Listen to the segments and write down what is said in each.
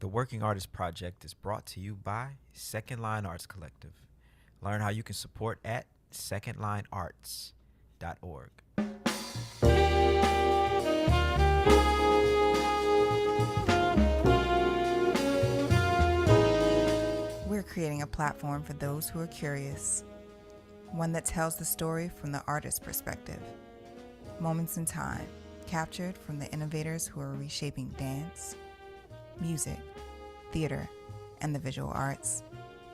The Working Artist Project is brought to you by Second Line Arts Collective. Learn how you can support at secondlinearts.org. We're creating a platform for those who are curious, one that tells the story from the artist's perspective. Moments in time, captured from the innovators who are reshaping dance, music, theater, and the visual arts.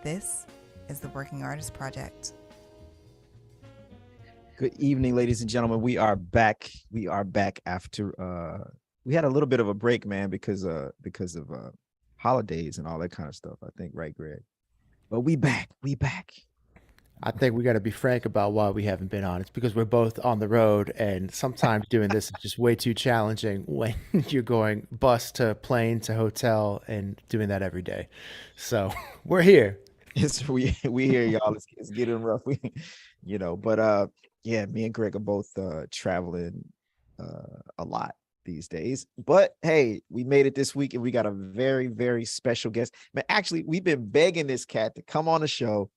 This is the Working Artist Project. Good evening, ladies and gentlemen. We are back. We are back after we had a little bit of a break, man, because of holidays and all that kind of stuff. I think, right, Greg? But we back. We back. I think we got to be frank about why we haven't been on. It's because we're both on the road, and sometimes doing this is just way too challenging when you're going bus to plane to hotel and doing that every day. So we're here. We here, y'all. It's getting rough. But yeah, me and Greg are both traveling a lot these days. But hey, we made it this week, and we got a very, very special guest. Man, actually, we've been begging this cat to come on the show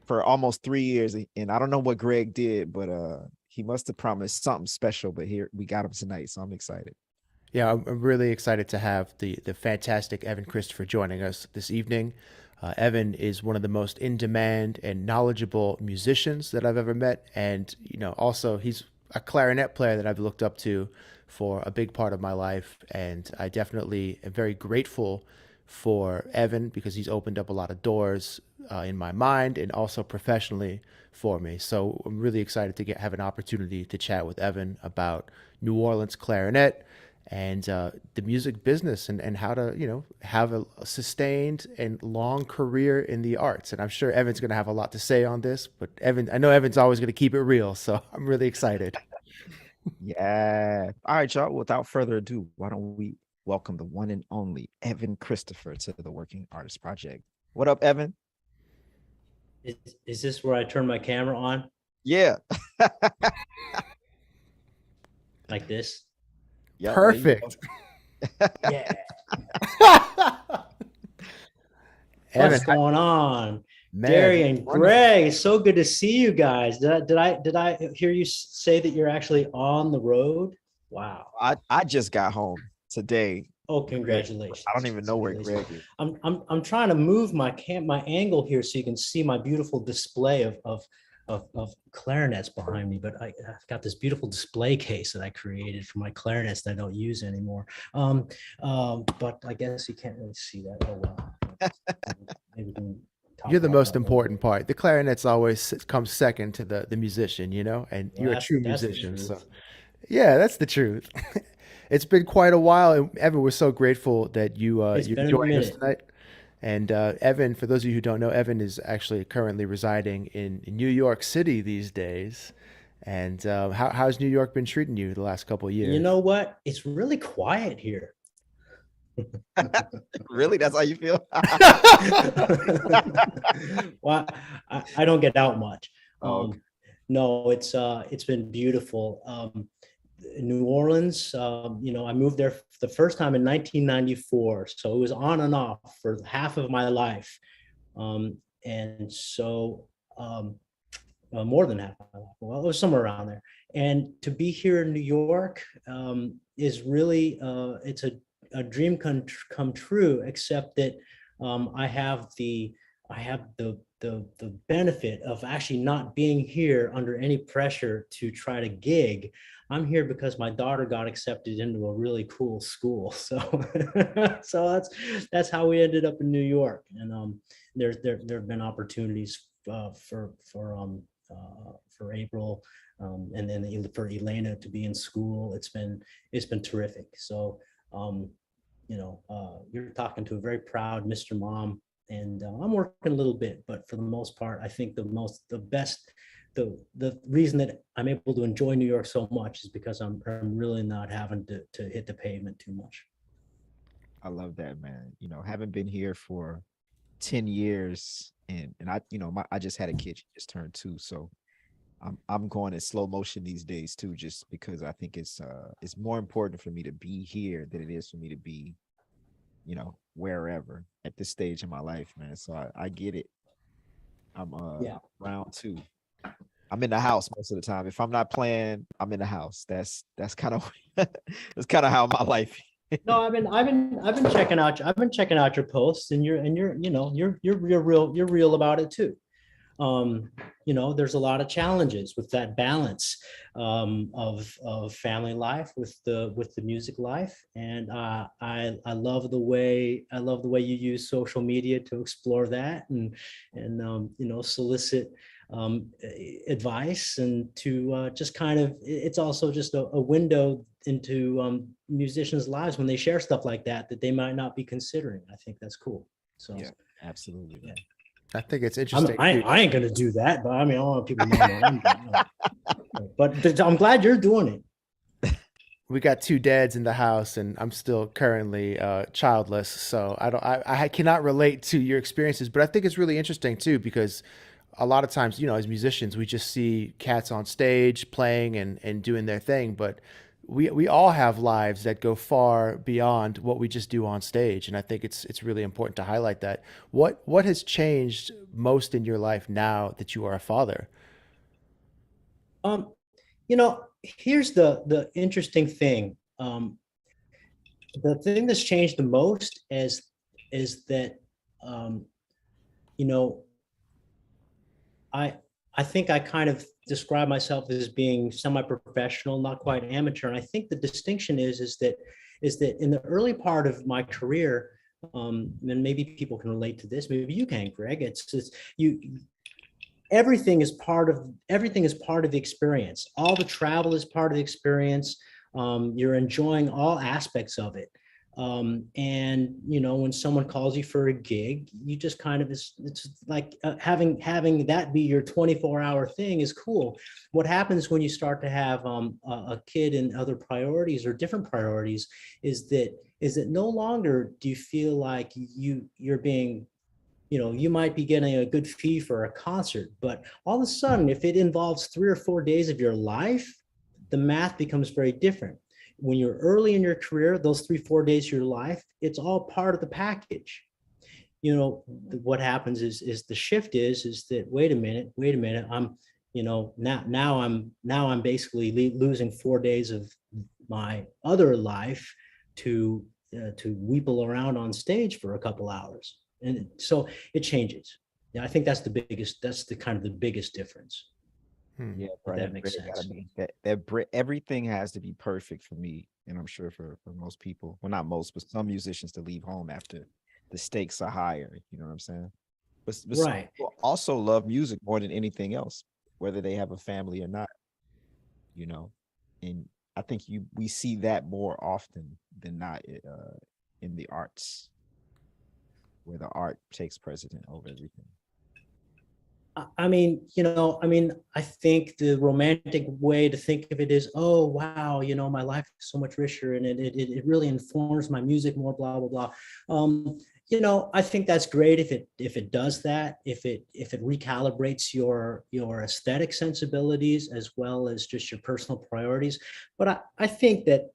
for almost 3 years, and I don't know what Greg did, but he must have promised something special. But here we got him tonight, so I'm excited. Yeah, I'm really excited to have the fantastic Evan Christopher joining us this evening. Evan is one of the most in-demand and knowledgeable musicians that I've ever met, and also he's a clarinet player that I've looked up to for a big part of my life, and I definitely am very grateful for Evan because he's opened up a lot of doors in my mind and also professionally for me. So I'm really excited to have an opportunity to chat with Evan about New Orleans clarinet and the music business and how to have a sustained and long career in the arts. And I'm sure Evan's going to have a lot to say on this, but I know Evan's always going to keep it real, so I'm really excited. Yeah. All right, y'all. Without further ado, why don't we welcome the one and only Evan Christopher to the Working Artist Project. What up, Evan? Is this where I turn my camera on? Yeah. Like this? Yep, Perfect. Yeah. Evan, What's going on? man, Darian, wonderful. Greg, so good to see you guys. Did I hear you say that you're actually on the road? Wow. I just got home today. Oh, congratulations. I don't even know where Greg is. I'm trying to move my angle here so you can see my beautiful display of clarinets behind me, but I've got this beautiful display case that I created for my clarinets that I don't use anymore. But I guess you can't really see that. Oh well. Maybe we can talk You're the about most that important later. part. The clarinets always comes second to the musician, and Well, you're a true that's the musician. So truth. yeah, that's the truth. It's been quite a while, and Evan, we're so grateful that It's you're been a joining us minute. tonight. And Evan, for those of you who don't know, Evan is actually currently residing in New York City these days. And how's New York been treating you the last couple of You years? know what? It's really quiet here. Really? That's how you feel? Well, I don't get out much. Okay. No, it's been beautiful. New Orleans, I moved there the first time in 1994, so it was on and off for half of my life, and so more than half of my life. Well, it was somewhere around there. And to be here in New York is really it's a dream come true, except that I have the benefit of actually not being here under any pressure to try to gig. I'm here because my daughter got accepted into a really cool school. So so that's how we ended up in New York. And there have been opportunities for April, and then for Elena to be in school. It's been terrific. So you're talking to a very proud Mr. Mom, and I'm working a little bit, but for the most part, I think the reason that I'm able to enjoy New York so much is because I'm really not having to hit the pavement too much. I love that, man. Haven't been here for 10 years, and I just had a kid. She just turned 2, so I'm going in slow motion these days too, just because I think it's more important for me to be here than it is for me to be, wherever at this stage in my life, man. So I get it. I'm Yeah. round two. I'm in the house most of the time. If I'm not playing, I'm in the house. That's kind of that's kind of how my life. No, I've been checking out your posts, and you're you know you're real about it too. There's a lot of challenges with that balance of family life with the music life, and I love the way you use social media to explore that and solicit advice, and to just kind of, it's also just a window into musicians' lives when they share stuff like that they might not be considering. I think that's cool. So Yeah, absolutely. yeah. I think it's I'm, interesting. I, too. I ain't gonna do that, but I mean, I want people to know what I'm doing. But I'm glad you're doing it. We got two dads in the house, and I'm still currently childless, so I cannot relate to your experiences. But I think it's really interesting too, because a lot of times, as musicians, we just see cats on stage playing and doing their thing, but we all have lives that go far beyond what we just do on stage, and I think it's really important to highlight that. What has changed most in your life now that you are a father? Um, here's the interesting thing. The thing that's changed the most is that um, you know I I think I kind of describe myself as being semi-professional, not quite amateur. And I think the distinction is that in the early part of my career, and maybe people can relate to this, maybe you can, Greg. It's just you. Everything is part of the experience. All the travel is part of the experience. You're enjoying all aspects of it. And when someone calls you for a gig, you just kind of, it's like having that be your 24-hour thing is cool. What happens when you start to have a kid and other priorities or different priorities is that no longer do you feel like you're being, you might be getting a good fee for a concert, but all of a sudden, if it involves 3 or 4 days of your life, the math becomes very different. When you're early in your career, those 3, 4 days of your life, it's all part of the package. What happens is the shift is that, wait a minute, I'm, now I'm basically losing 4 days of my other life to weeple around on stage for a couple hours. And so it changes. Yeah, I think that's the kind of the biggest difference. Yeah, If bro, that makes gotta sense. be everything has to be perfect for me, and I'm sure for most people, well, not most, but some musicians, to leave home after the stakes are higher. You know what I'm saying? But some Right. people also love music more than anything else, whether they have a family or not. You know, and I think we see that more often than not in the arts, where the art takes precedent over everything. I think the romantic way to think of it is, oh wow, my life is so much richer, and it really informs my music more, blah blah blah. I think that's great if it does that, if it recalibrates your aesthetic sensibilities as well as just your personal priorities. But I think that,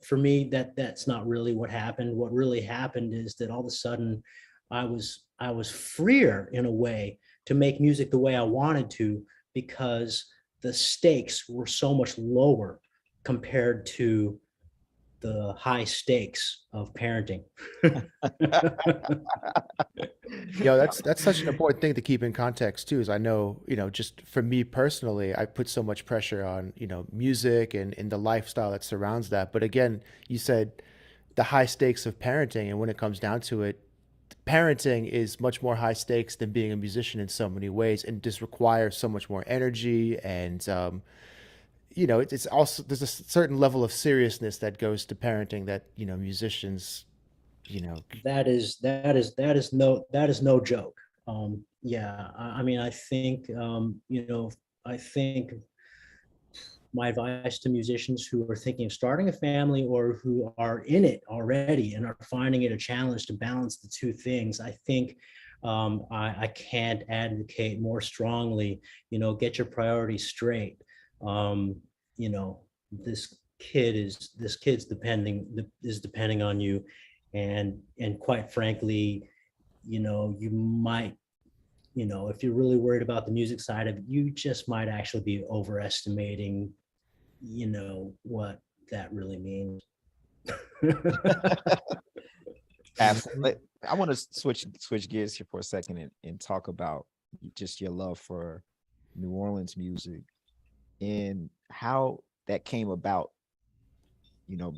for me, that's not really what happened. What really happened is that all of a sudden I was freer in a way to make music the way I wanted to, because the stakes were so much lower compared to the high stakes of parenting. That's such an important thing to keep in context too. Is I know, just for me personally, I put so much pressure on, music and the lifestyle that surrounds that. But again, you said the high stakes of parenting, and when it comes down to it, parenting is much more high stakes than being a musician in so many ways, and just requires so much more energy. And it's also, there's a certain level of seriousness that goes to parenting that musicians, you know that is no joke. Yeah, I think my advice to musicians who are thinking of starting a family or who are in it already and are finding it a challenge to balance the two things, I think I can't advocate more strongly, get your priorities straight. Um, you know, this kid's depending on you, And quite frankly, you might, if you're really worried about the music side of it, you just might actually be overestimating, what that really means. Absolutely. I want to switch gears here for a second and talk about just your love for New Orleans music and how that came about.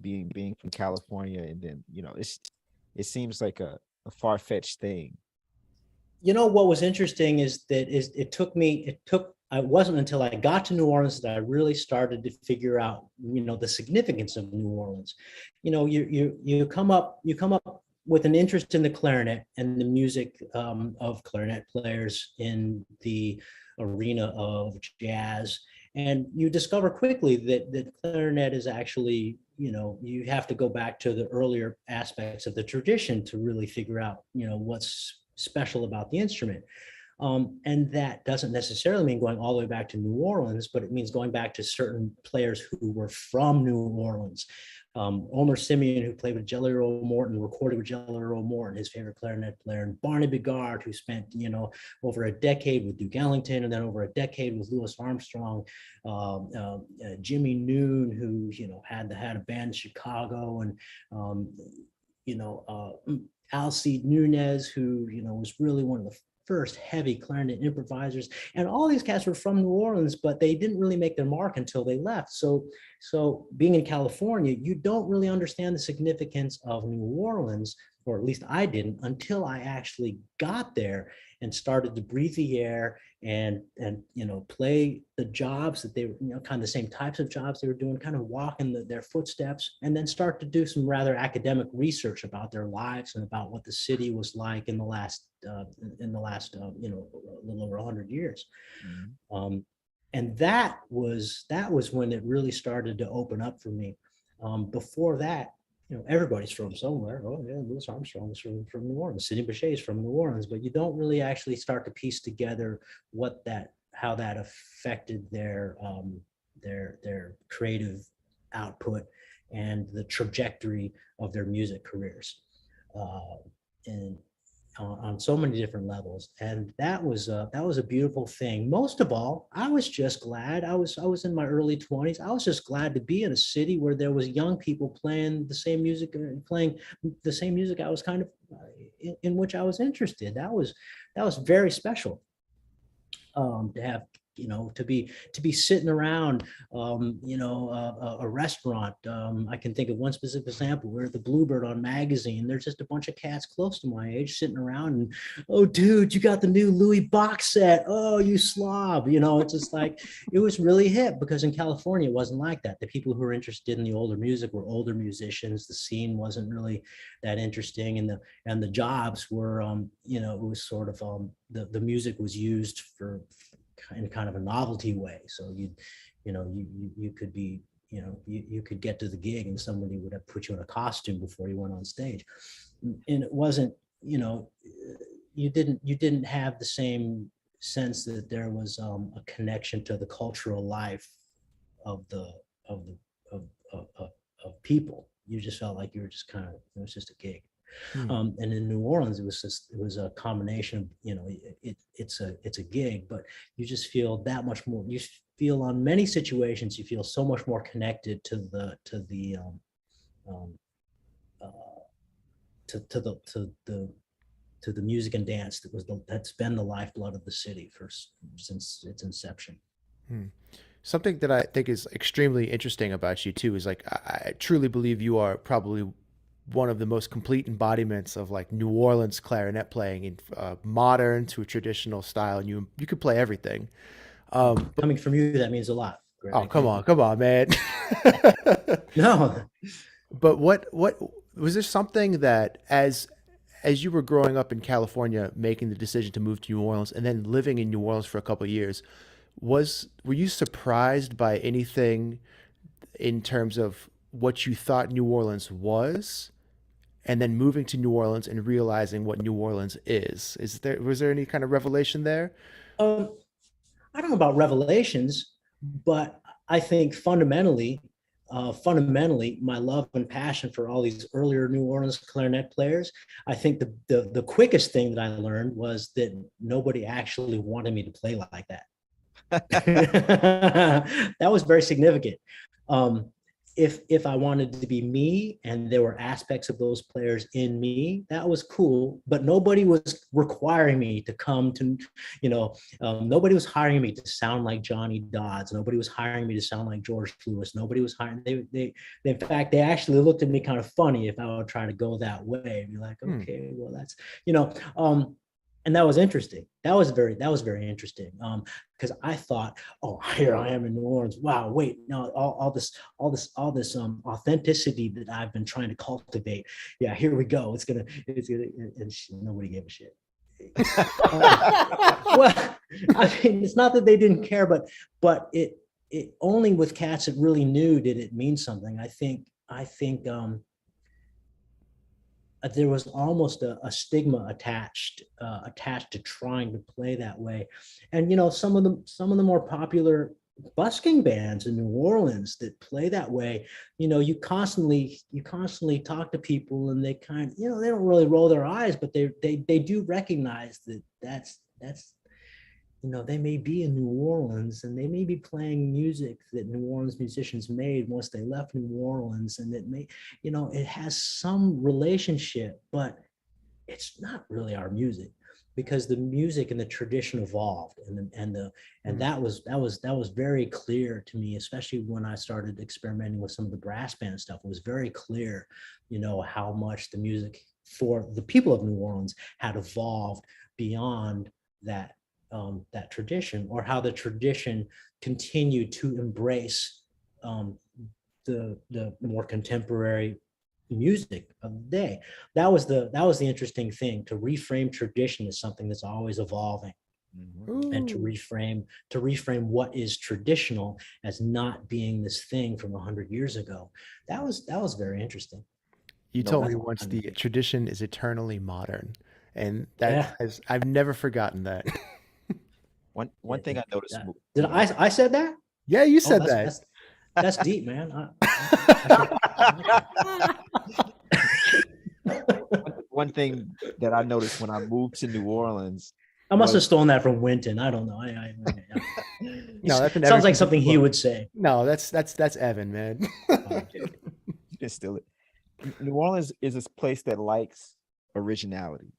Being from California, and then it seems like a far-fetched thing. What was interesting is that it wasn't until I got to New Orleans that I really started to figure out, the significance of New Orleans. You come up with an interest in the clarinet and the music of clarinet players in the arena of jazz, and you discover quickly that clarinet is actually, you have to go back to the earlier aspects of the tradition to really figure out, what's special about the instrument. And that doesn't necessarily mean going all the way back to New Orleans, but it means going back to certain players who were from New Orleans. Omer, Simeon, who played with Jelly Roll Morton, recorded with Jelly Roll Morton, his favorite clarinet player, and Barney Bigard, who spent, over a decade with Duke Ellington, and then over a decade with Louis Armstrong, Jimmy Noon, who, had a band in Chicago, and, Alcide Nunez, who, was really one of the first heavy clarinet improvisers. And all these cats were from New Orleans, but they didn't really make their mark until they left. So being in California, you don't really understand the significance of New Orleans, or at least I didn't, until I actually got there and started to breathe the air and play the jobs that they were, kind of the same types of jobs they were doing, kind of walk in their footsteps, and then start to do some rather academic research about their lives and about what the city was like in the last a little over 100 years. Mm-hmm. And that was when it really started to open up for me. Before that, everybody's from somewhere. Oh yeah, Louis Armstrong is from New Orleans. Sidney Bechet is from New Orleans, but you don't really actually start to piece together how that affected their creative output and the trajectory of their music careers, and on so many different levels. And that was a beautiful thing. Most of all, I was just glad. I was in my early 20s. I was just glad to be in a city where there was young people playing the same music I was kind of in which I was interested. That was very special, to have, to be sitting around, a restaurant. I can think of one specific example. We're at the Bluebird on Magazine. There's just a bunch of cats close to my age sitting around, and, oh, dude, you got the new Louis box set. Oh, you slob. It's just like, it was really hip, because in California, it wasn't like that. The people who were interested in the older music were older musicians. The scene wasn't really that interesting. And the jobs were, it was sort of, the music was used in kind of a novelty way. So you could be, you could get to the gig and somebody would have put you in a costume before you went on stage. And it wasn't, you didn't have the same sense that there was a connection to the cultural life of people. You just felt like you were just kind of, it was just a gig. And in New Orleans, it was a combination of, it's a gig, but you just feel that much more. You feel, on many situations, you feel so much more connected to the music and dance that's been the lifeblood of the city since its inception. Something that I think is extremely interesting about you too is, like, I truly believe you are probably one of the most complete embodiments of, like, New Orleans clarinet playing, in modern to a traditional style, and you could play everything. Coming from you, that means a lot. Greg. Oh, come on, man. No. But what was there something that, as you were growing up in California, making the decision to move to New Orleans and then living in New Orleans for a couple of years, were you surprised by anything in terms of what you thought New Orleans was, and then moving to New Orleans and realizing what New Orleans is? Was there any kind of revelation there? I don't know about revelations, but I think fundamentally, fundamentally, my love and passion for all these earlier New Orleans clarinet players, I think the quickest thing that I learned was that nobody actually wanted me to play like that. That was very significant. If I wanted to be me and there were aspects of those players in me, that was cool, but nobody was requiring me to come to, nobody was hiring me to sound like Johnny Dodds. Nobody was hiring me to sound like George Lewis. Nobody was hiring, they in fact, they actually looked at me kind of funny if I would try to go that way. Be like, okay, well, that's, and that was interesting. That was very interesting. Because I thought, oh, here I am in New Orleans. Wow, wait, no, all this authenticity that I've been trying to cultivate. Yeah, here we go. It's gonna, and nobody gave a shit. Well, I mean, it's not that they didn't care, but it only with cats that really knew did it mean something. I think there was almost a stigma attached to trying to play that way. And some of the more popular busking bands in New Orleans that play that way, you constantly talk to people and they kind of, they don't really roll their eyes, but they do recognize that that's they may be in New Orleans and they may be playing music that New Orleans musicians made once they left New Orleans, and it may, it has some relationship, but it's not really our music, because the music and the tradition evolved, and that was very clear to me, especially when I started experimenting with some of the brass band stuff. It was very clear, how much the music for the people of New Orleans had evolved beyond that tradition, or how the tradition continued to embrace the more contemporary music of the day. That was the interesting thing, to reframe tradition as something that's always evolving. Mm-hmm. And to reframe what is traditional as not being this thing from 100 years ago. That was very interesting. You told me once the tradition is eternally modern, and I've never forgotten that. One thing I noticed. Did I said that? Yeah, you said that. That's deep, man. One thing that I noticed when I moved to New Orleans. I must have stolen that from Winton. I don't know. No, that's sounds like something he would say. No, that's Evan, man. You can steal it. New Orleans is this place that likes originality,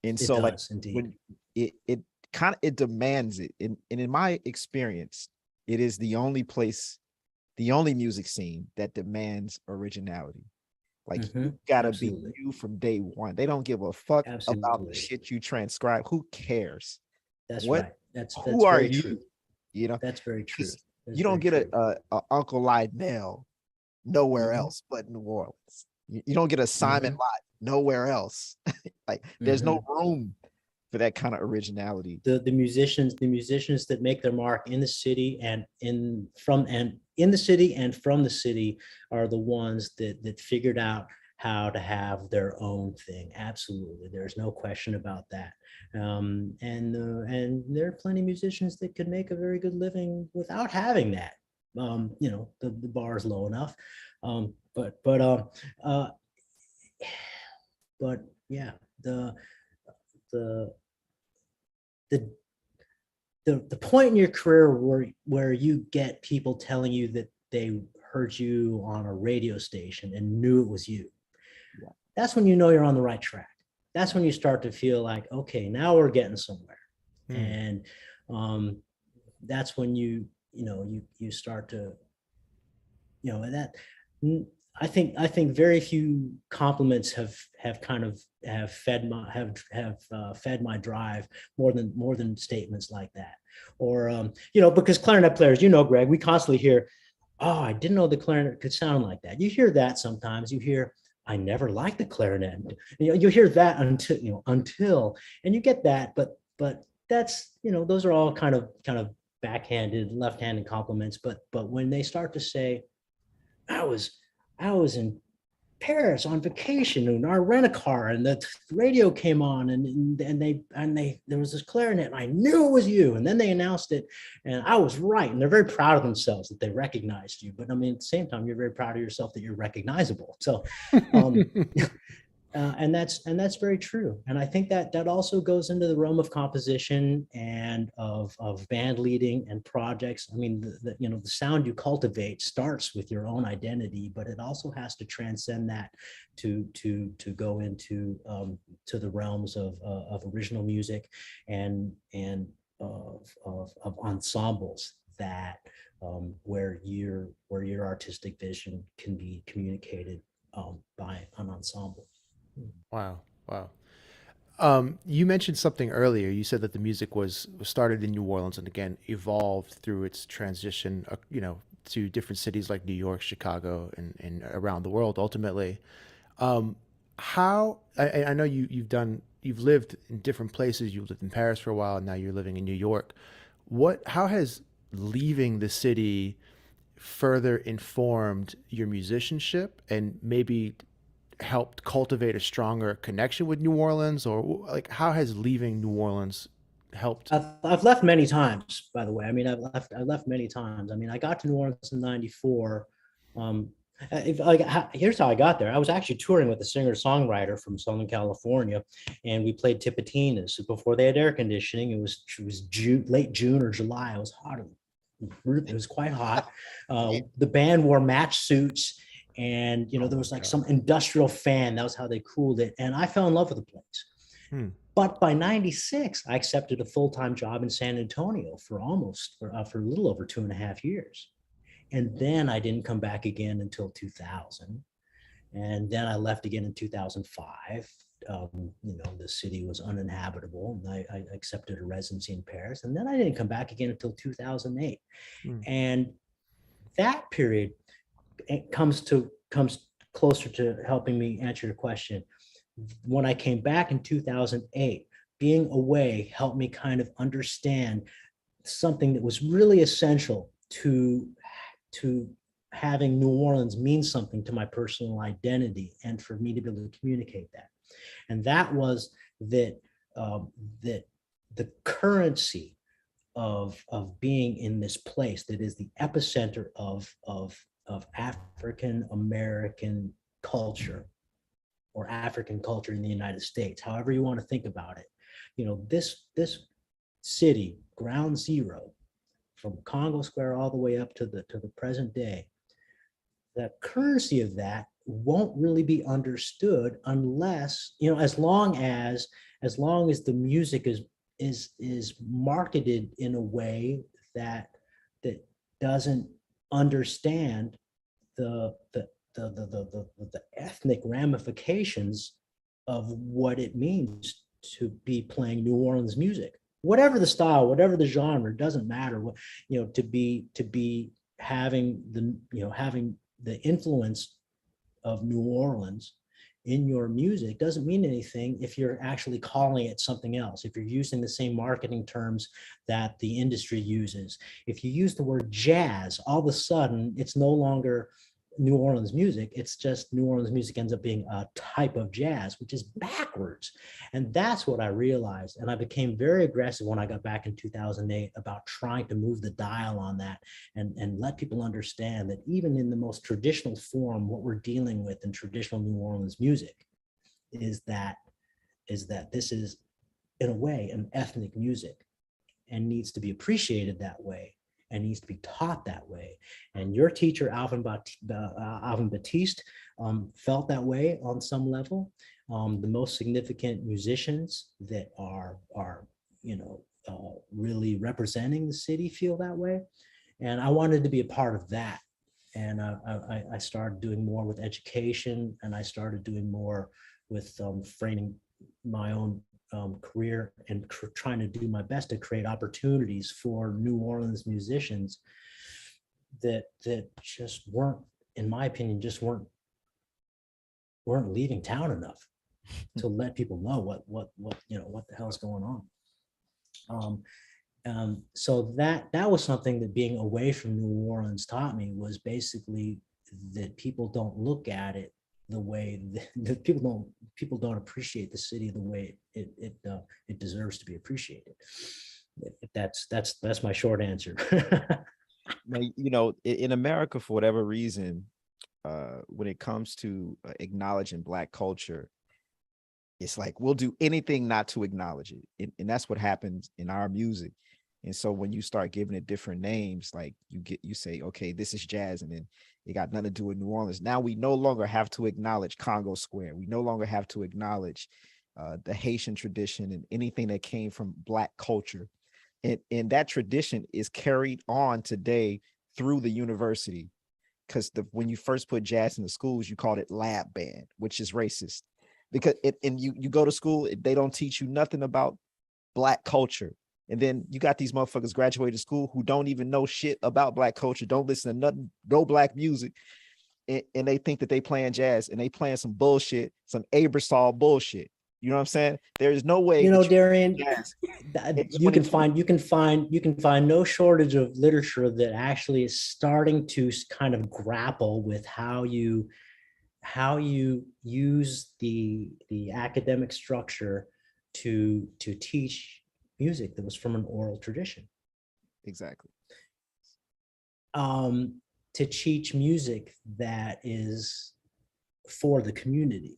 and so when it demands it. And in my experience, it is the only music scene that demands originality. Like, you gotta be you from day one. They don't give a fuck about the shit you transcribe. Who cares? That's right. That's who are you? True. That's very true. You don't get a Uncle Lionel nowhere else but New Orleans. You don't get a Simon Lott nowhere else. Like, there's no room for that kind of originality. The musicians that make their mark in the city and from the city are the ones that figured out how to have their own thing. Absolutely, there's no question about that. And there are plenty of musicians that could make a very good living without having that. The bar is low enough. But yeah, the point in your career where you get people telling you that they heard you on a radio station and knew it was you. Yeah. That's when you know you're on the right track. That's when you start to feel like, okay, now we're getting somewhere. And that's when you start to, that I think very few compliments have fed my drive more than statements like that. Or because clarinet players, Greg, we constantly hear, oh, I didn't know the clarinet could sound like that. You hear that sometimes. You hear, I never liked the clarinet. You hear that until and you get that, but that's those are all kind of backhanded, left-handed compliments. But when they start to say, I was in Paris on vacation and I rent a car and the radio came on and there was this clarinet and I knew it was you. And then they announced it and I was right. And they're very proud of themselves that they recognized you. But I mean, at the same time, you're very proud of yourself that you're recognizable. So, and that's very true. And I think that also goes into the realm of composition and of band leading and projects. I mean, the sound you cultivate starts with your own identity, but it also has to transcend that to go into to the realms of original music and of ensembles that where your artistic vision can be communicated by an ensemble. Wow. Wow. You mentioned something earlier. You said that the music was started in New Orleans and again evolved through its transition, to different cities like New York, Chicago, and around the world ultimately. How I know you've lived in different places. You've lived in Paris for a while, and now you're living in New York. How has leaving the city further informed your musicianship and maybe helped cultivate a stronger connection with New Orleans, or like how has leaving New Orleans helped? I've left many times, by the way. I mean, I left many times. I mean, I got to New Orleans in '94. Here's how I got there. I was actually touring with a singer-songwriter from Southern California, and we played Tipitinas before they had air conditioning. It was late June or July. It was hot. It was quite hot. The band wore match suits, and there was like some industrial fan. That was how they cooled it, and I fell in love with the place. But by '96, I accepted a full-time job in San Antonio for a little over 2.5 years. And then I didn't come back again until 2000. And then I left again in 2005. The city was uninhabitable. And I accepted a residency in Paris. And then I didn't come back again until 2008. And that period comes closer to helping me answer your question. When I came back in 2008, being away helped me kind of understand something that was really essential to having New Orleans mean something to my personal identity and for me to be able to communicate that. And that was that the currency of being in this place that is the epicenter of African American culture or African culture in the United States, however you want to think about it. This city, ground zero, from Congo Square all the way up to the present day, the currency of that won't really be understood unless, as long as the music is marketed in a way that doesn't understand the ethnic ramifications of what it means to be playing New Orleans music. Whatever the style, whatever the genre, doesn't matter. To be having the influence of New Orleans in your music doesn't mean anything if you're actually calling it something else. If you're using the same marketing terms that the industry uses, if you use the word jazz, all of a sudden it's no longer New Orleans music. It's just New Orleans music ends up being a type of jazz, which is backwards. And that's what I realized. And I became very aggressive when I got back in 2008 about trying to move the dial on that and let people understand that even in the most traditional form, what we're dealing with in traditional New Orleans music is that this is, in a way, an ethnic music and needs to be appreciated that way and needs to be taught that way. And your teacher, Alvin Batiste, felt that way on some level. The most significant musicians that are really representing the city feel that way. And I wanted to be a part of that. And I started doing more with education, and I started doing more with framing my own career and trying to do my best to create opportunities for New Orleans musicians that just weren't, in my opinion, just weren't leaving town enough to let people know what the hell's going on. So that was something that being away from New Orleans taught me, was basically that people don't look at it the way the people don't appreciate the city the way it deserves to be appreciated. If that's my short answer. Now, you know, in America, for whatever reason, when it comes to acknowledging Black culture, it's like we'll do anything not to acknowledge it, and that's what happens in our music. And so when you start giving it different names, like you say, okay, this is jazz, and then it got nothing to do with New Orleans. Now we no longer have to acknowledge Congo Square. We no longer have to acknowledge the Haitian tradition and anything that came from Black culture. And that tradition is carried on today through the university, because when you first put jazz in the schools, you called it lab band, which is racist. Because and you go to school, they don't teach you nothing about Black culture. And then you got these motherfuckers graduating school who don't even know shit about Black culture, don't listen to nothing, no Black music. And they think that they playing jazz, and they playing some bullshit, some Abersol bullshit. You know what I'm saying? There is no way, You know, Darian, jazz. you can find no shortage of literature that actually is starting to kind of grapple with how you use the academic structure to teach music that was from an oral tradition. Exactly. To teach music that is for the community.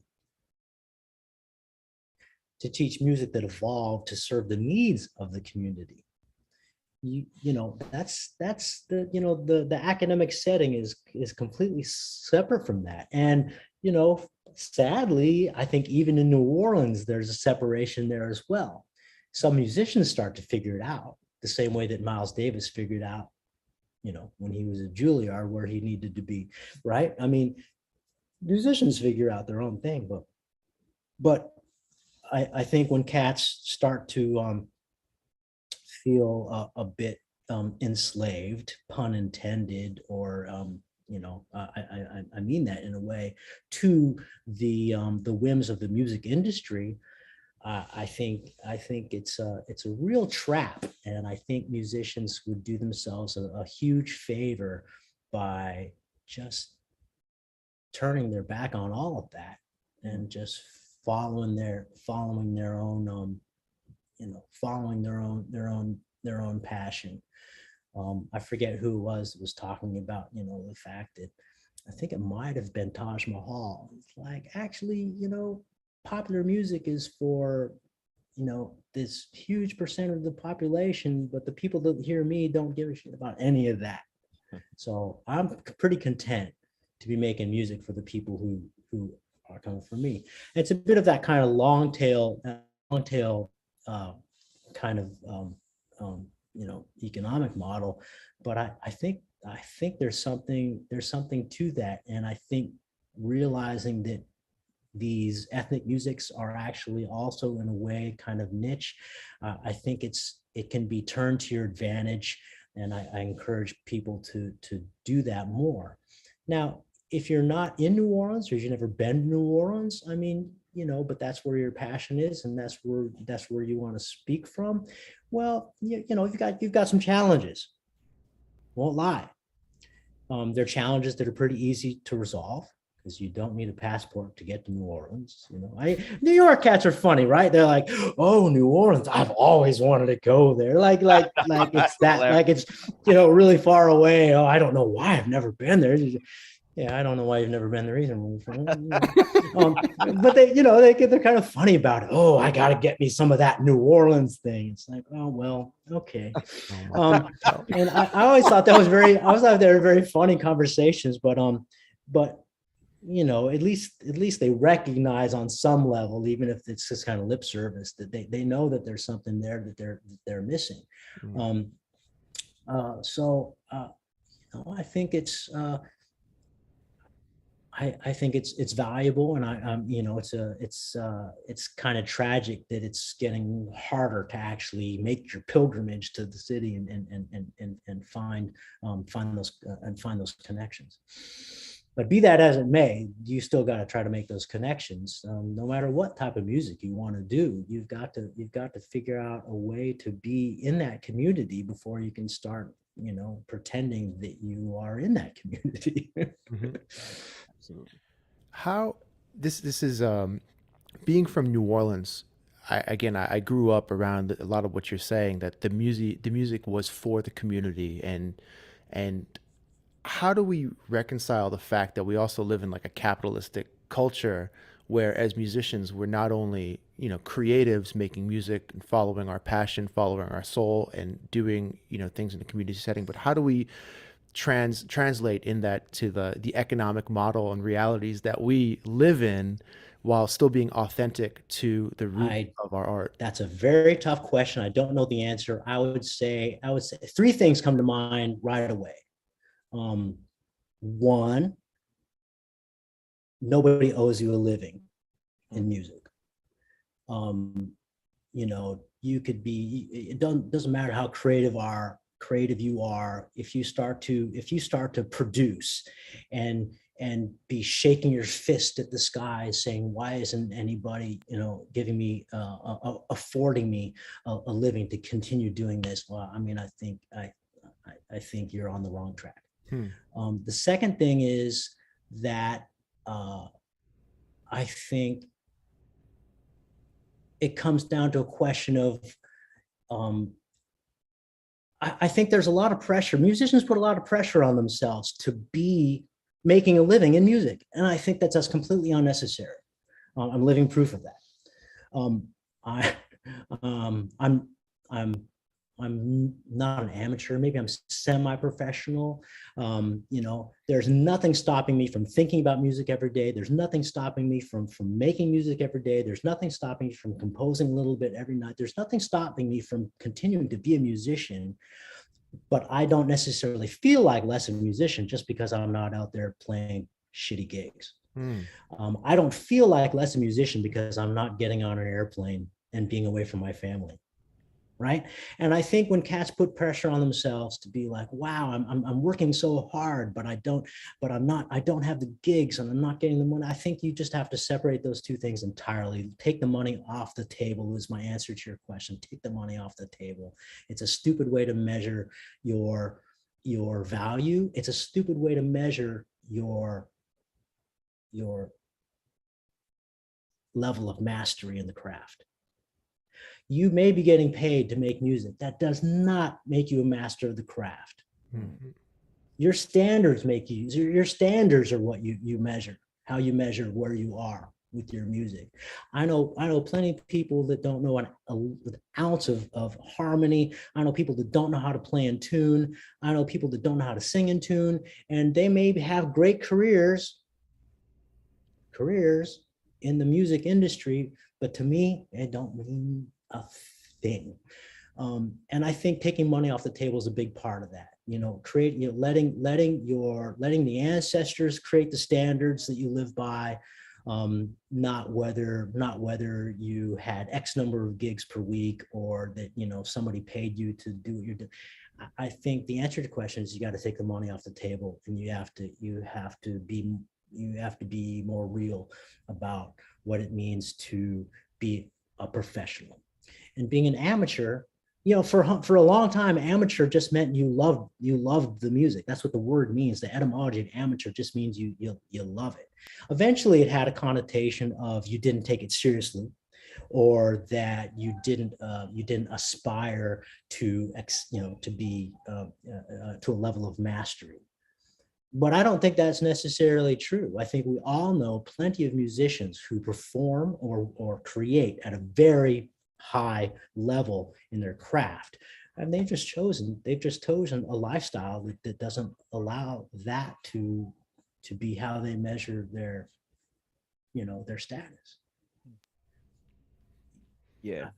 To teach music that evolved to serve the needs of the community. You know, that's the, you know, the academic setting is completely separate from that. And, you know, sadly, I think even in New Orleans, there's a separation there as well. Some musicians start to figure it out the same way that Miles Davis figured out, you know, when he was at Juilliard where he needed to be, right? I mean, musicians figure out their own thing, but I think when cats start to feel a bit enslaved, pun intended, or you know, I mean that in a way, to the whims of the music industry, I think it's a real trap, and I think musicians would do themselves a huge favor by just turning their back on all of that and just following their own you know, following their own passion. I forget who it was that was talking about, you know, the fact that I think it might have been Taj Mahal. It's like, actually, you know, popular music is for, you know, this huge percent of the population, but the people that hear me don't give a shit about any of that. So I'm pretty content to be making music for the people who are coming from me. It's a bit of that kind of long tail kind of you know, economic model, but I think there's something to that, and I think realizing that these ethnic musics are actually also in a way kind of niche, I think it can be turned to your advantage, and I encourage people to do that more. Now, if you're not in New Orleans or you've never been to New Orleans, I mean, you know, but that's where your passion is, and that's where you want to speak from. Well, you know, you've got some challenges. Won't lie. They're challenges that are pretty easy to resolve because you don't need a passport to get to New Orleans. You know, New York cats are funny, right? They're like, "Oh, New Orleans! I've always wanted to go there." Like it's that, like it's, you know, really far away. Oh, I don't know why I've never been there. Yeah, I don't know why you've never been there either. But they, you know, they're kind of funny about it. Oh, I got to get me some of that New Orleans thing. It's like, oh well, okay. And I always thought that was very, I was thought they were very funny conversations. But you know, at least they recognize on some level, even if it's just kind of lip service, that they know that there's something there that they're missing. You know, I think it's. I think it's valuable, and you know, it's kind of tragic that it's getting harder to actually make your pilgrimage to the city and find those connections. But be that as it may, you still got to try to make those connections. No matter what type of music you want to do, you've got to figure out a way to be in that community before you can start, you know, pretending that you are in that community. Mm-hmm. Absolutely. How this is being from New Orleans. I grew up around a lot of what you're saying, that the music was for the community. And how do we reconcile the fact that we also live in like a capitalistic culture where as musicians we're not only, creatives making music and following our passion, following our soul, and doing, things in the community setting, but how do we translate in that to the economic model and realities that we live in while still being authentic to the root I of our art? That's a very tough question. I don't know the answer. I would say three things come to mind right away. One, nobody owes you a living in music. Um, you could be, doesn't matter how creative you are, if you start to produce and be shaking your fist at the sky saying, why isn't anybody, giving me, affording me a living to continue doing this? Well, I mean, I think you're on the wrong track. Hmm. The second thing is that I think it comes down to a question of, I think there's a lot of pressure. Musicians put a lot of pressure on themselves to be making a living in music. And I think that's completely unnecessary. I'm living proof of that. I, I'm, I'm I'm not an amateur, maybe I'm semi-professional. There's nothing stopping me from thinking about music every day. There's nothing stopping me from making music every day. There's nothing stopping me from composing a little bit every night. There's nothing stopping me from continuing to be a musician, but I don't necessarily feel like less of a musician just because I'm not out there playing shitty gigs. I don't feel like less a musician because I'm not getting on an airplane and being away from my family. Right. And I think when cats put pressure on themselves to be like, wow, I'm working so hard, but I don't have the gigs and I'm not getting the money. I think you just have to separate those two things entirely. Take the money off the table is my answer to your question. Take the money off the table. It's a stupid way to measure your value. It's a stupid way to measure your level of mastery in the craft. You may be getting paid to make music. That does not make you a master of the craft. Mm-hmm. Your standards make you, your standards are what you measure, how you measure where you are with your music. I know plenty of people that don't know an ounce of harmony. I know people that don't know how to play in tune. I know people that don't know how to sing in tune, and they may have great careers in the music industry, but to me, it don't mean a thing. And I think taking money off the table is a big part of that. Letting the ancestors create the standards that you live by, not whether you had X number of gigs per week or that somebody paid you to do what you're doing. I think the answer to the question is you got to take the money off the table, and you have to be more real about what it means to be a professional. And being an amateur, for a long time, amateur just meant you loved the music. That's what the word means. The etymology of amateur just means you love it. Eventually, it had a connotation of you didn't take it seriously, or that you didn't aspire to be to a level of mastery. But I don't think that's necessarily true. I think we all know plenty of musicians who perform or create at a very high level in their craft. And they've just chosen a lifestyle that doesn't allow that to be how they measure their status. Yeah.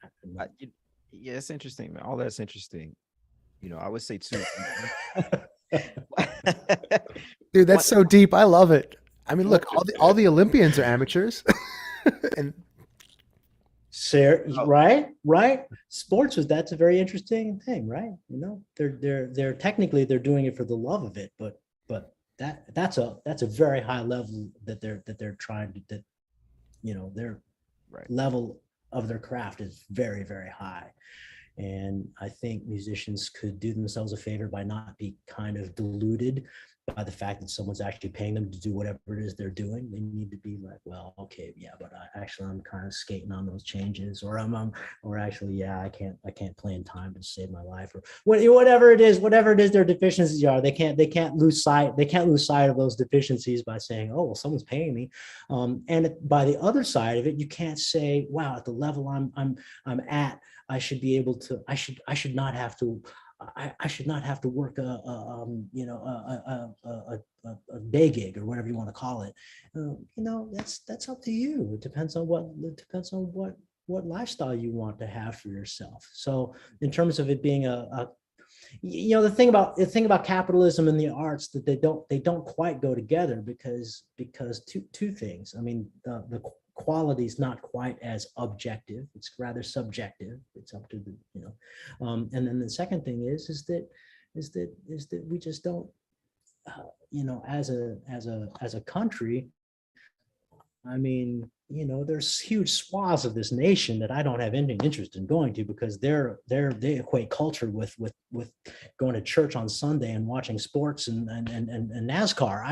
Yeah, it's interesting, man. All that's interesting. I would say too. Dude, that's so deep. I love it. I mean, look, all the Olympians are amateurs. And right. Sports that's a very interesting thing, right? They're technically they're doing it for the love of it, but that's a very high level that they're trying to their level of their craft is very, very high. And I think musicians could do themselves a favor by not be kind of deluded by the fact that someone's actually paying them to do whatever it is they're doing. They need to be like, well, okay, yeah, but I'm kind of skating on those changes, or or actually, yeah, I can't play in time to save my life, or whatever it is their deficiencies are. They can't lose sight of those deficiencies by saying, oh, well, someone's paying me. And by the other side of it, you can't say, wow, at the level I'm at, I should be able to, I should not have to. I should not have to work a day gig or whatever you want to call it. That's up to you. It depends on what lifestyle you want to have for yourself. So in terms of it being the thing about capitalism and the arts, that they don't quite go together because two things. I mean, the quality is not quite as objective. It's rather subjective. It's up to the, and then the second thing is that we just don't, as a country, I mean, there's huge swaths of this nation that I don't have any interest in going to, because they equate culture with going to church on Sunday and watching sports and NASCAR.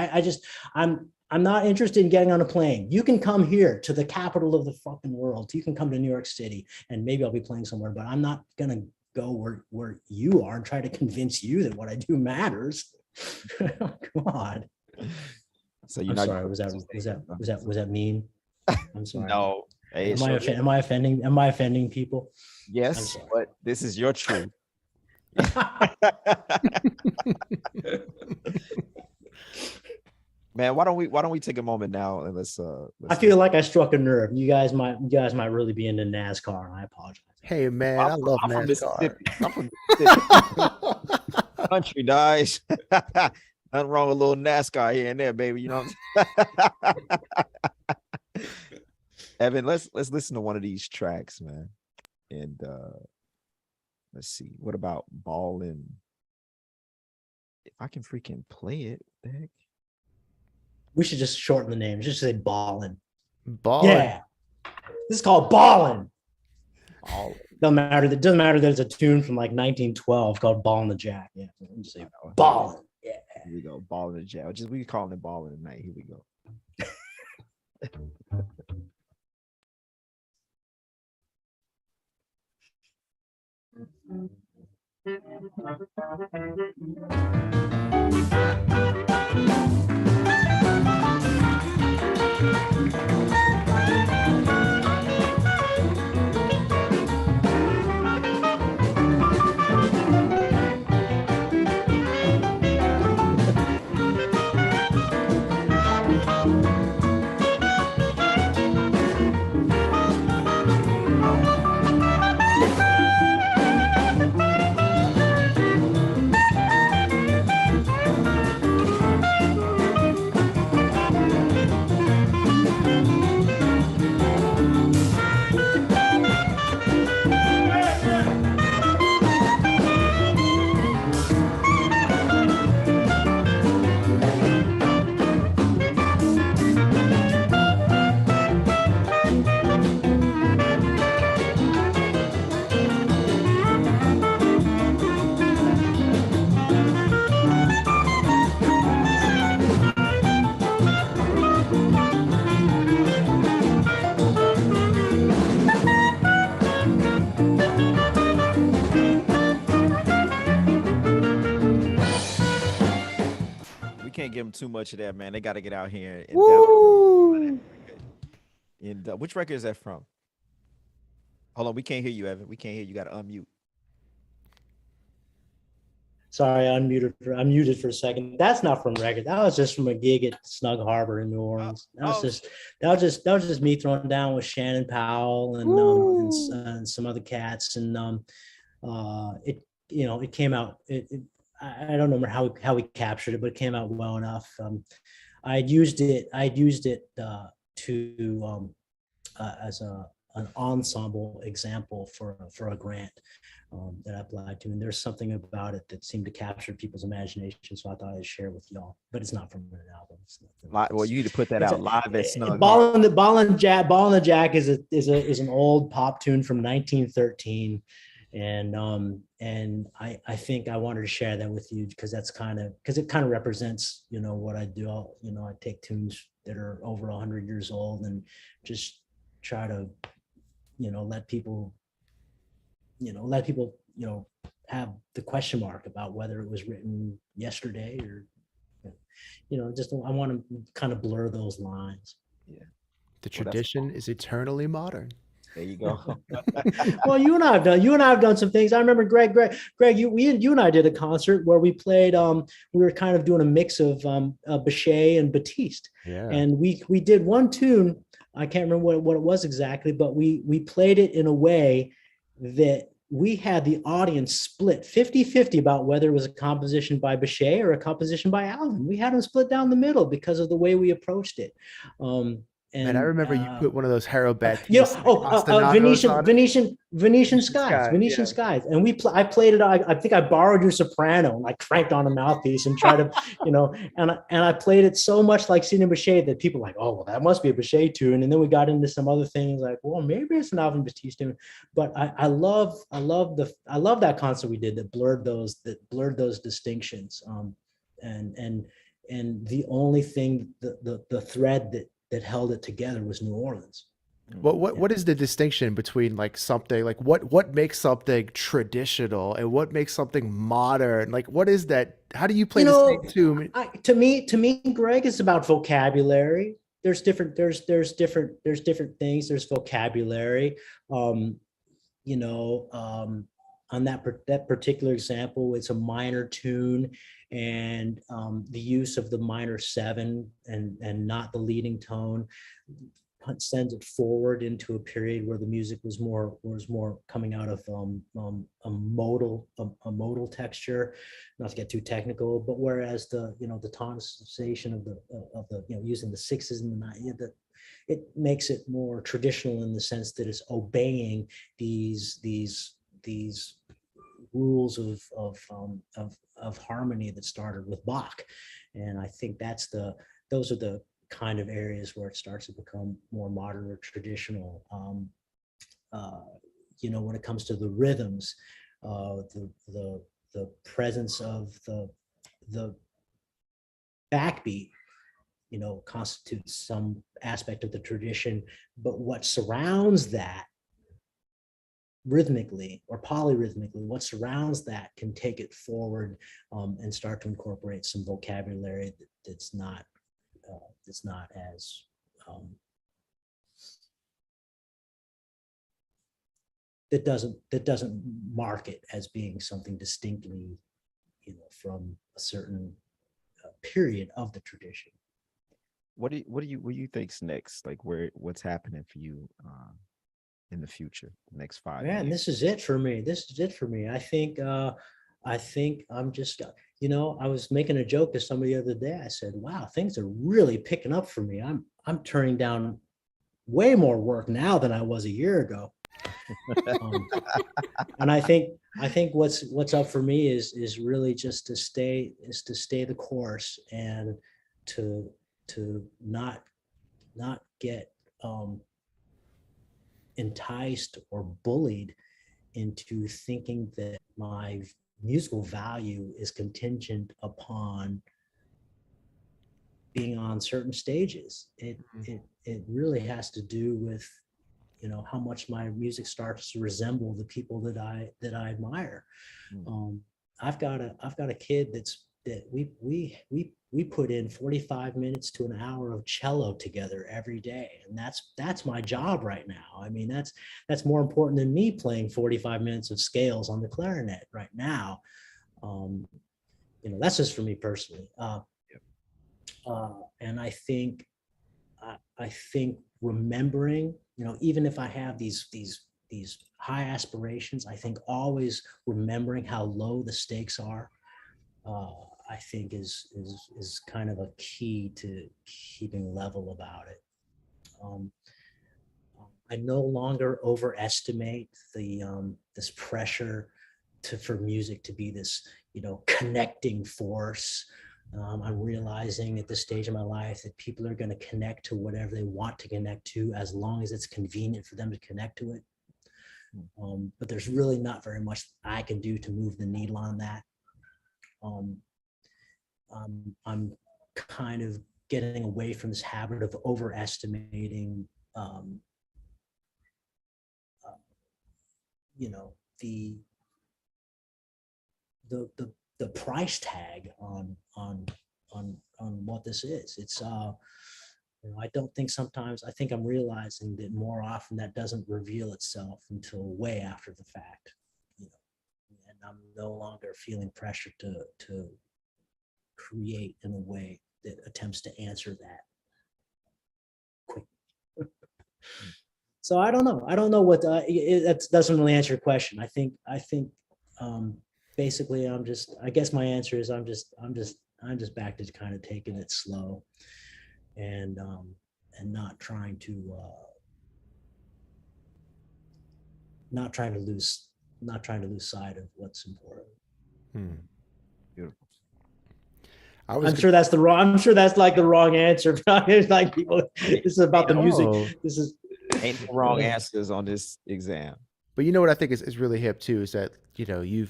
I'm not interested in getting on a plane. You can come here to the capital of the fucking world. You can come to New York City, and maybe I'll be playing somewhere, but I'm not gonna go where you are and try to convince you that what I do matters. God. So I'm sorry. Was that mean? I'm sorry. No. Hey, am I offending people? Yes, but this is your truth. Man, why don't we take a moment now and let's I feel like I struck a nerve. You guys might really be into NASCAR, and I apologize. Hey man, I love NASCAR. I'm from Mississippi. Country, guys. Nothing wrong with a little NASCAR here and there, baby. You know what I'm saying? Evan, let's listen to one of these tracks, man. And let's see. What about Ballin'? If I can freaking play it, what the heck? We should just shorten the name. Just say Ballin'. Ballin'. Yeah. This is called Ballin'. Ballin'. It doesn't matter that it's a tune from like 1912 called Ballin' the Jack. Yeah. Just say Ballin'. Yeah. Here we go. Ballin' the Jack. We calling it Ballin' tonight. Here we go. Can't give them too much of that, man. They got to get out here and download. And which record is that from? Hold on, we can't hear you, Evan. We can't hear you. Got to unmute. Sorry, I'm muted for a second. That's not from record. That was just from a gig at Snug Harbor in New Orleans. That was just me throwing down with Shannon Powell and some other cats, and it came out. I don't remember how we captured it, but it came out well enough. I'd used it to as an ensemble example for a grant that I applied to, and there's something about it that seemed to capture people's imagination, so I thought I'd share with y'all. But it's not from an album. Well, you need to put that out live at Snug. Ballin' the Jack is an old pop tune from 1913. And I think I wanted to share that with you because it kind of represents, what I do. I take tunes that are over 100 years old and just try to, let people, have the question mark about whether it was written yesterday or, just I want to kind of blur those lines. Yeah. The Well, that's tradition is eternally modern. there you go. Well, you and I have done some things. I remember Greg, you and I did a concert where we played. We were kind of doing a mix of Bechet and Batiste, Yeah. and we did one tune. I can't remember what it was exactly, but we played it in a way that we had the audience split 50-50 about whether it was a composition by Bechet or a composition by Alvin. We had them split down the middle because of the way we approached it. And I remember you put one of those Harrow Baptiste Venetian skies, yeah. skies, and I played it. I think I borrowed your soprano and I cranked on a mouthpiece and tried to, and I played it so much like Sidney Bechet that people were like, oh, well, that must be a Bechet tune. And then we got into some other things like, well, maybe it's an Alvin Batiste tune. But I love that concert we did that blurred those distinctions. And the only thing, the thread that held it together was New Orleans. What is the distinction between like something like what makes something traditional and what makes something modern? Like what is that? How do you play the same tune? To me, Greg, it's about vocabulary. There's different things. There's vocabulary. On that particular example, it's a minor tune, and the use of the minor 7 and not the leading tone sends it forward into a period where the music was more coming out of a modal texture. Not to get too technical, but whereas the tonicization of the using the 6s and the 9s, it makes it more traditional in the sense that it's obeying these rules of harmony that started with Bach. And I think those are the kind of areas where it starts to become more modern or traditional. When it comes to the rhythms, the presence of the backbeat, constitutes some aspect of the tradition, but what surrounds that rhythmically or polyrhythmically, what surrounds that can take it forward and start to incorporate some vocabulary that's not as that doesn't mark it as being something distinctly, from a certain period of the tradition. What do you think's next? Like what's happening for you in the future, next 5 years? Man, this is it for me. I think I'm just, I was making a joke to somebody the other day. I said, wow, things are really picking up for me. I'm turning down way more work now than I was a year ago. And I think what's up for me is really just to stay the course and to not get enticed or bullied into thinking that my musical value is contingent upon being on certain stages. It really has to do with, how much my music starts to resemble the people that I admire. I've got a kid that we put in 45 minutes to an hour of cello together every day, and that's my job right now. I mean, that's more important than me playing 45 minutes of scales on the clarinet right now. That's just for me personally. And I think remembering, even if I have these high aspirations, I think always remembering how low the stakes are, I think is kind of a key to keeping level about it. I no longer overestimate this pressure for music to be this, connecting force. I'm realizing at this stage of my life that people are going to connect to whatever they want to connect to, as long as it's convenient for them to connect to it. But there's really not very much I can do to move the needle on that. I'm kind of getting away from this habit of overestimating, you know, the price tag on what this is. It's you know, I don't think sometimes, I think I'm realizing that more often that doesn't reveal itself until way after the fact, you know, and I'm no longer feeling pressure to create in a way that attempts to answer that quick. So I don't know what that doesn't really answer your question. I think basically I guess my answer is I'm just back to kind of taking it slow and not trying to lose sight of what's important. Beautiful. I'm sure that's like the wrong answer. It's like people, this is about the music. This is ain't no wrong answers on this exam. But you know what I think is really hip too is that, you know, you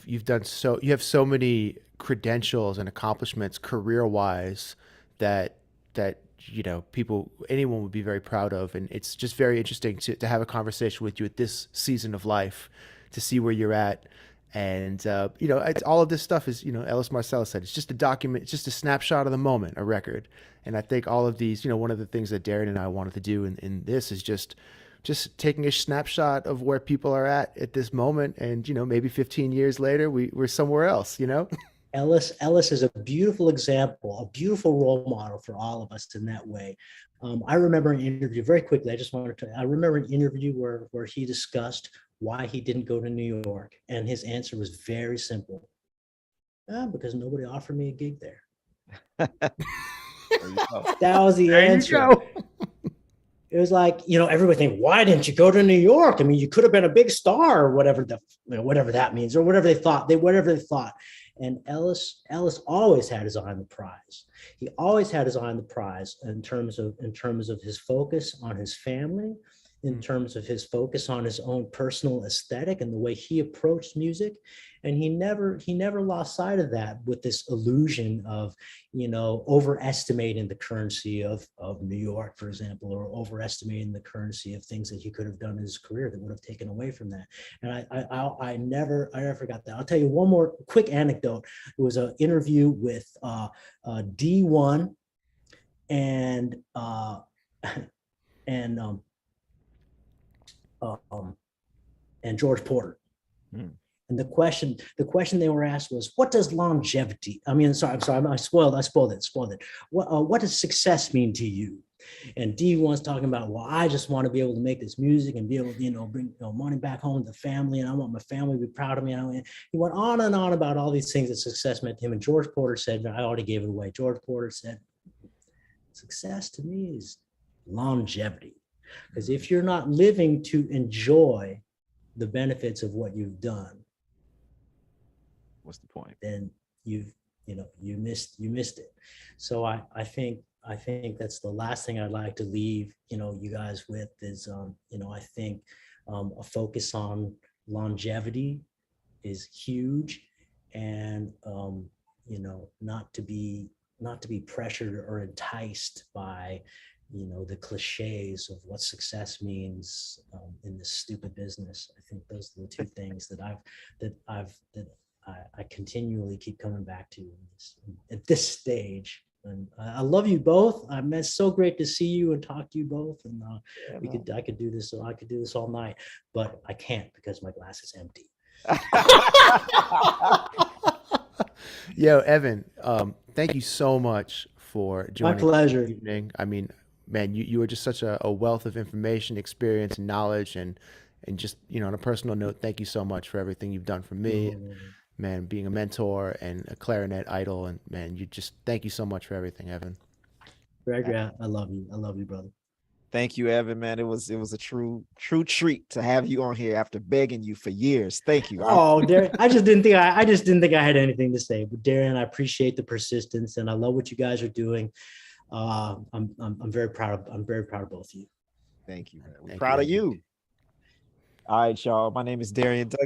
have so many credentials and accomplishments career wise that you know anyone would be very proud of, and it's just very interesting to have a conversation with you at this season of life to see where you're at. And you know, all of this stuff is, you know, Ellis Marcellus said, it's just a document, it's just a snapshot of the moment, a record. And I think all of these, you know, one of the things that Darren and I wanted to do in this is just taking a snapshot of where people are at this moment, and, you know, maybe 15 years later we're somewhere else, you know. Ellis is a beautiful example, a beautiful role model for all of us in that way. I remember an interview very quickly. I remember an interview where he discussed why he didn't go to New York, and his answer was very simple: because nobody offered me a gig there. That was the answer. It was like, you know, everybody think, why didn't you go to New York? I mean, you could have been a big star, or whatever that means, or whatever they thought. And Ellis always had his eye on the prize. He always had his eye on the prize in terms of his focus on his family, in terms of his focus on his own personal aesthetic and the way he approached music. And he never lost sight of that with this illusion of, you know, overestimating the currency of New York, for example, or overestimating the currency of things that he could have done in his career that would have taken away from that. And I never forgot that. I'll tell you one more quick anecdote. It was an interview with D1 and George Porter. And the question they were asked was, what does longevity? I spoiled it. What does success mean to you? And D1's talking about, well, I just want to be able to make this music and be able to, you know, bring, you know, money back home to the family, and I want my family to be proud of me. And he went on and on about all these things that success meant to him. And George Porter said, I already gave it away. George Porter said, success to me is longevity. Because if you're not living to enjoy the benefits of what you've done, what's the point? Then you missed it. So I think that's the last thing I'd like to leave, you know, you guys with is, you know, I think a focus on longevity is huge, and you know, not to be pressured or enticed by, you know, the cliches of what success means in this stupid business. I think those are the two things that I continually keep coming back to at this stage. And I love you both. It's so great to see you and talk to you both. And I could do this all night, but I can't because my glass is empty. Yo, Evan, thank you so much for joining. My pleasure. This evening. I mean, man, you are just such a wealth of information, experience, and knowledge, and just, you know, on a personal note, thank you so much for everything you've done for me. Man, being a mentor and a clarinet idol, and man, thank you so much for everything, Evan. Gregory, I love you. I love you, brother. Thank you, Evan, man. It was a true treat to have you on here after begging you for years. Thank you. Oh, Darren, I just didn't think I had anything to say. But Darren, I appreciate the persistence, and I love what you guys are doing. I'm very proud of both of you. Thank you, man. We're proud of you. All right, y'all. My name is Darian Douglas.